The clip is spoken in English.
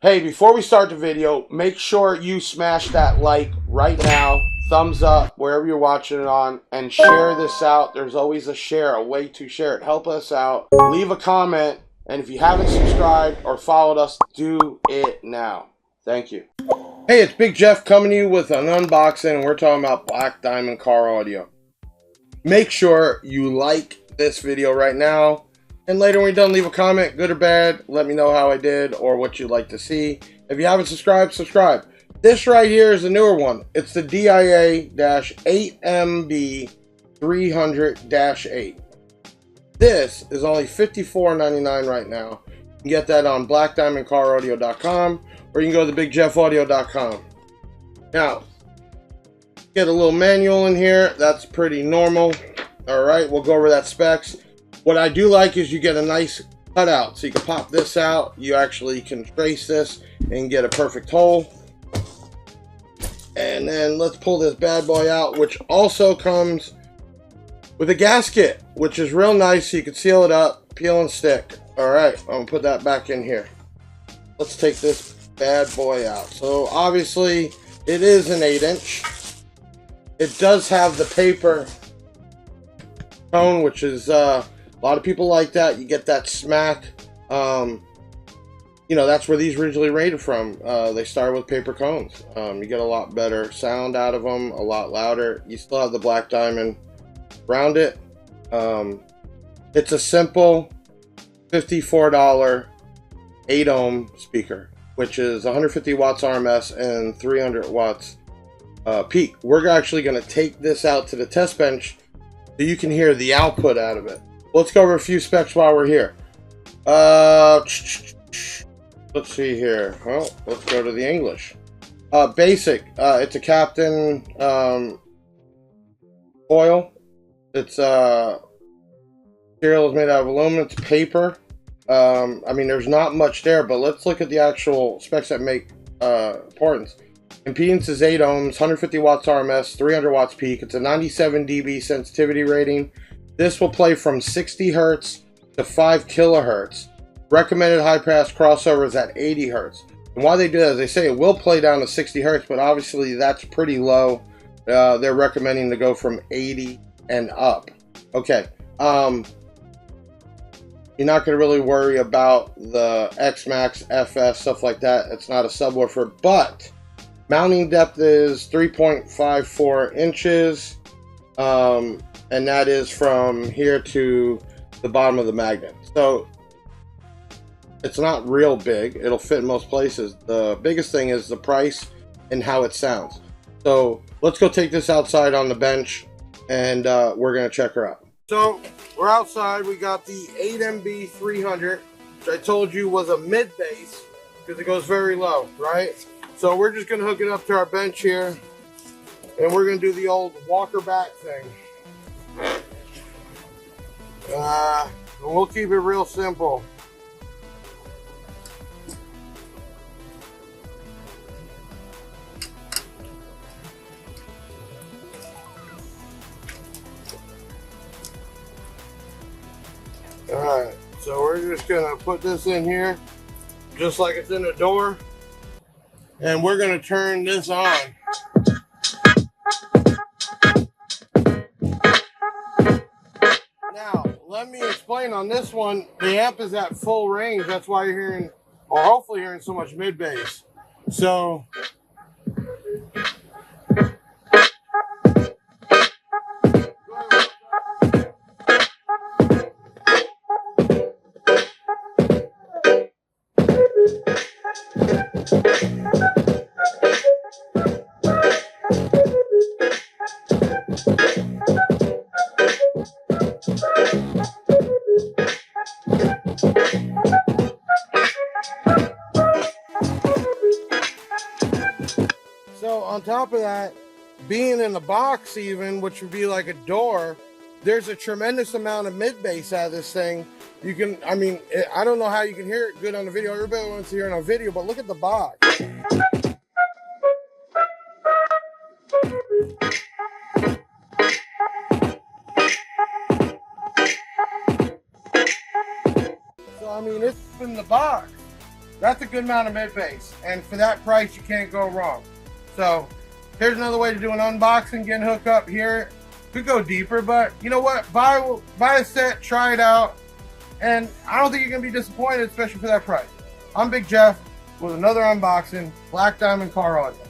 Hey, before we start the video, make sure you smash that like right now, thumbs up wherever you're watching it on, and share this out. There's always a share, a way to share it. Help us out. Leave a comment, and if you haven't subscribed or followed us, do it now. Thank you. Hey, it's Big Jeff coming to you with an unboxing, and we're talking about Black Diamond car audio. Make sure you like this video right now. And later when you're done, leave a comment, good or bad. Let me know how I did or what you'd like to see. If you haven't subscribed, subscribe. This right here is a newer one. It's the DIA-8MB300-8. This is only $54.99 right now. You can get that on blackdiamondcaraudio.com or you can go to bigjeffaudio.com. Now, get a little manual in here. That's pretty normal. Alright, we'll go over that specs. What I do like is you get a nice cutout, so you can pop this out. You actually can trace this and get a perfect hole. And then let's pull this bad boy out, which also comes with a gasket, which is real nice, so you can seal it up, peel and stick. Alright, I'm going to put that back in here. Let's take this bad boy out. So obviously it is an 8-inch. It does have the paper cone, which is a lot of people like that. You get that smack. You know, that's where these originally rated from. They started with paper cones. You get a lot better sound out of them, a lot louder. You still have the Black Diamond around it. It's a simple $54 8-ohm speaker, which is 150 watts RMS and 300 watts peak. We're actually going to take this out to the test bench so you can hear the output out of it. Let's go over a few specs while we're here. Let's see here. Well, let's go to the English. Basic. It's a Captain foil. It's material is made out of aluminum. It's paper. I mean, there's not much there, but let's look at the actual specs that make importance. Impedance is 8 ohms, 150 watts RMS, 300 watts peak. It's a 97 dB sensitivity rating. This will play from 60 hertz to 5 kilohertz. Recommended high pass crossover is at 80 hertz. And why they do that is they say it will play down to 60 hertz, but obviously that's pretty low. They're recommending to go from 80 and up. Okay. You're not going to really worry about the X-Max, FS, stuff like that. It's not a subwoofer, but mounting depth is 3.54 inches. And that is from here to the bottom of the magnet. So it's not real big. It'll fit in most places. The biggest thing is the price and how it sounds. So let's go take this outside on the bench and we're going to check her out. So we're outside. We got the 8MB300, which I told you was a mid bass because it goes very low, right? So we're just going to hook it up to our bench here and we're going to do the old walker back thing. We'll keep it real simple. Alright, so we're just gonna put this in here just like it's in the door, and we're gonna turn this on. Now, let me explain on this one. The amp is at full range. That's why you're hearing, or hopefully hearing, so much mid bass. So, on top of that, being in the box even, which would be like a door, there's a tremendous amount of mid bass out of this thing. You can, I mean, I don't know how you can hear it good on the video. Everybody wants to hear it on video, but look at the box. So I mean, it's in the box. That's a good amount of mid bass, and for that price, you can't go wrong. So here's another way to do an unboxing, get hooked up here. Could go deeper, but you know what? Buy a set, try it out, and I don't think you're gonna be disappointed, especially for that price. I'm Big Jeff with another unboxing, Black Diamond car audio.